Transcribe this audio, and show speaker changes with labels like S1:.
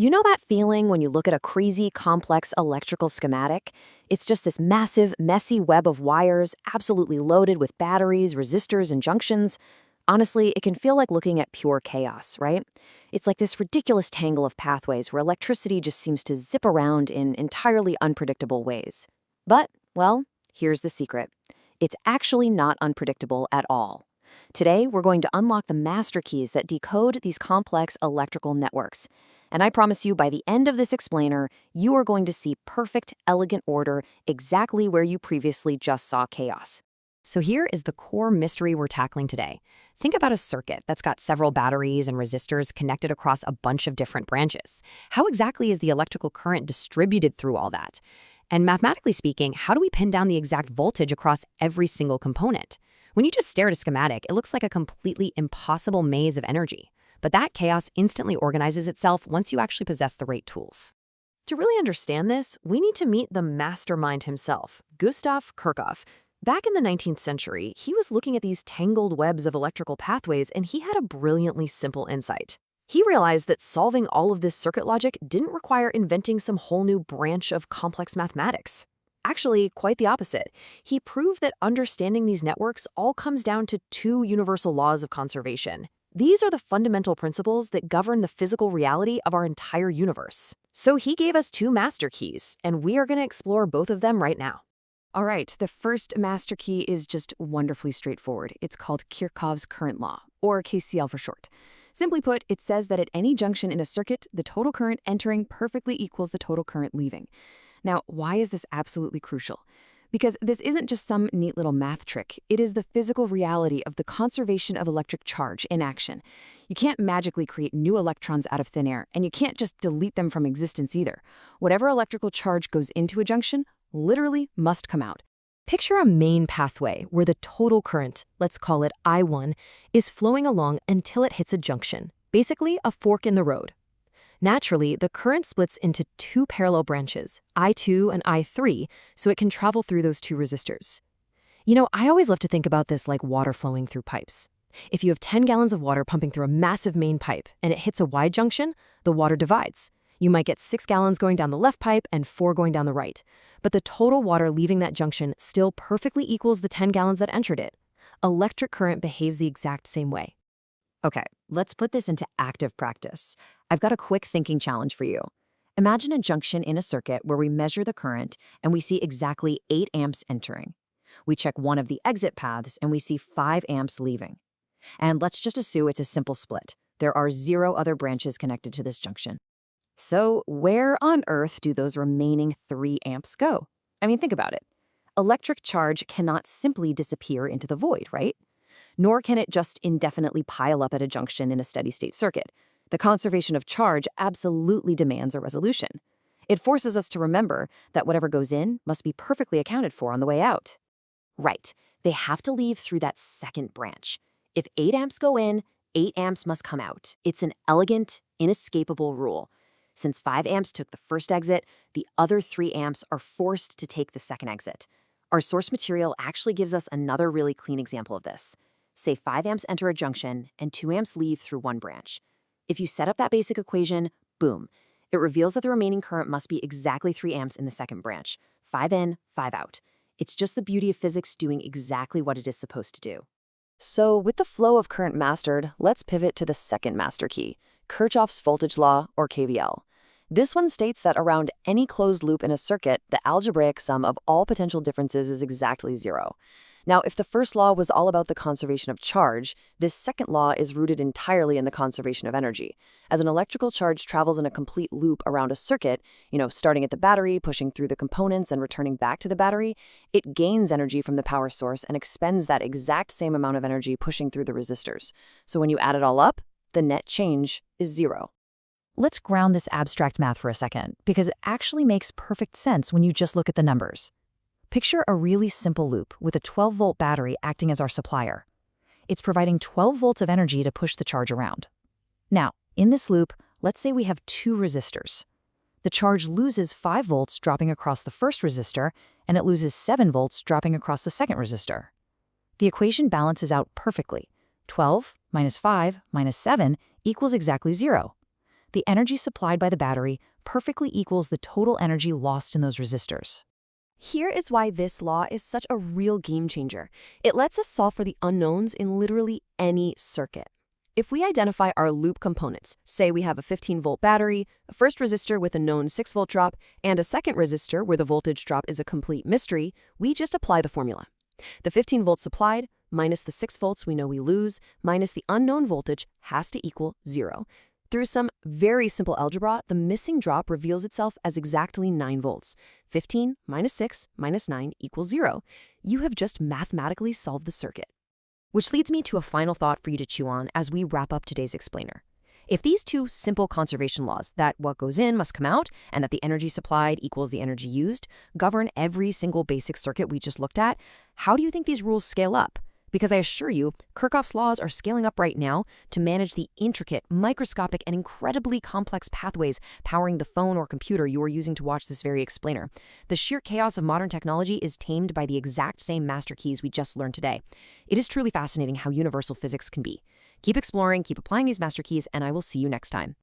S1: You know that feeling when you look at a crazy, complex electrical schematic? It's just this massive, messy web of wires, absolutely loaded with batteries, resistors, and junctions. Honestly, it can feel like looking at pure chaos, right? It's like this ridiculous tangle of pathways where electricity just seems to zip around in entirely unpredictable ways. But, well, here's the secret. It's actually not unpredictable at all. Today, we're going to unlock the master keys that decode these complex electrical networks. And I promise you, by the end of this explainer, you are going to see perfect, elegant order exactly where you previously just saw chaos. So here is the core mystery we're tackling today. Think about a circuit that's got several batteries and resistors connected across a bunch of different branches. How exactly is the electrical current distributed through all that? And mathematically speaking, how do we pin down the exact voltage across every single component? When you just stare at a schematic, it looks like a completely impossible maze of energy. But that chaos instantly organizes itself once you actually possess the right tools. To really understand this, we need to meet the mastermind himself, Gustav Kirchhoff. Back in the 19th century, he was looking at these tangled webs of electrical pathways, and he had a brilliantly simple insight. He realized that solving all of this circuit logic didn't require inventing some whole new branch of complex mathematics. Actually, quite the opposite. He proved that understanding these networks all comes down to two universal laws of conservation. These are the fundamental principles that govern the physical reality of our entire universe. So he gave us two master keys, and we are going to explore both of them right now. All right, the first master key is just wonderfully straightforward. It's called Kirchhoff's current law, or KCL for short. Simply put, it says that at any junction in a circuit, the total current entering perfectly equals the total current leaving. Now, why is this absolutely crucial? Because this isn't just some neat little math trick. It is the physical reality of the conservation of electric charge in action. You can't magically create new electrons out of thin air, and you can't just delete them from existence either. Whatever electrical charge goes into a junction literally must come out. Picture a main pathway where the total current, let's call it I1, is flowing along until it hits a junction, basically a fork in the road. Naturally, the current splits into two parallel branches, I2 and I3, so it can travel through those two resistors. You know, I always love to think about this like water flowing through pipes. If you have 10 gallons of water pumping through a massive main pipe and it hits a wide junction, the water divides. You might get 6 gallons going down the left pipe and 4 going down the right. But the total water leaving that junction still perfectly equals the 10 gallons that entered it. Electric current behaves the exact same way. Okay, let's put this into active practice. I've got a quick thinking challenge for you. Imagine a junction in a circuit where we measure the current and we see exactly 8 amps entering. We check one of the exit paths and we see 5 amps leaving. And let's just assume it's a simple split. There are 0 other branches connected to this junction. So where on earth do those remaining 3 amps go? I mean, think about it. Electric charge cannot simply disappear into the void, right? Nor can it just indefinitely pile up at a junction in a steady-state circuit. The conservation of charge absolutely demands a resolution. It forces us to remember that whatever goes in must be perfectly accounted for on the way out. Right, they have to leave through that second branch. If 8 amps go in, 8 amps must come out. It's an elegant, inescapable rule. Since 5 amps took the first exit, the other 3 amps are forced to take the second exit. Our source material actually gives us another really clean example of this. Say 5 amps enter a junction and 2 amps leave through one branch. If you set up that basic equation, boom, it reveals that the remaining current must be exactly 3 amps in the second branch. 5 in, 5 out. It's just the beauty of physics doing exactly what it is supposed to do. So with the flow of current mastered, let's pivot to the second master key, Kirchhoff's voltage law, or KVL. This one states that around any closed loop in a circuit, the algebraic sum of all potential differences is exactly 0. Now, if the first law was all about the conservation of charge, this second law is rooted entirely in the conservation of energy. As an electrical charge travels in a complete loop around a circuit, starting at the battery, pushing through the components, and returning back to the battery, it gains energy from the power source and expends that exact same amount of energy pushing through the resistors. So when you add it all up, the net change is 0. Let's ground this abstract math for a second, because it actually makes perfect sense when you just look at the numbers. Picture a really simple loop with a 12-volt battery acting as our supplier. It's providing 12 volts of energy to push the charge around. Now, in this loop, let's say we have 2 resistors. The charge loses 5 volts dropping across the first resistor, and it loses 7 volts dropping across the second resistor. The equation balances out perfectly. 12 minus 5 minus 7 equals exactly 0.
S2: the energy supplied by the battery perfectly equals the total energy lost in those resistors.
S3: Here is why this law is such a real game changer. It lets us solve for the unknowns in literally any circuit. If we identify our loop components, say we have a 15-volt battery, a first resistor with a known 6-volt drop, and a second resistor where the voltage drop is a complete mystery, we just apply the formula. The 15 volts supplied minus the 6 volts we know we lose minus the unknown voltage has to equal 0. Through some very simple algebra, the missing drop reveals itself as exactly 9 volts. 15 minus 6 minus 9 equals 0. You have just mathematically solved the circuit.
S1: Which leads me to a final thought for you to chew on as we wrap up today's explainer. If these two simple conservation laws, that what goes in must come out and that the energy supplied equals the energy used, govern every single basic circuit we just looked at, how do you think these rules scale up? Because I assure you, Kirchhoff's laws are scaling up right now to manage the intricate, microscopic, and incredibly complex pathways powering the phone or computer you are using to watch this very explainer. The sheer chaos of modern technology is tamed by the exact same master keys we just learned today. It is truly fascinating how universal physics can be. Keep exploring, keep applying these master keys, and I will see you next time.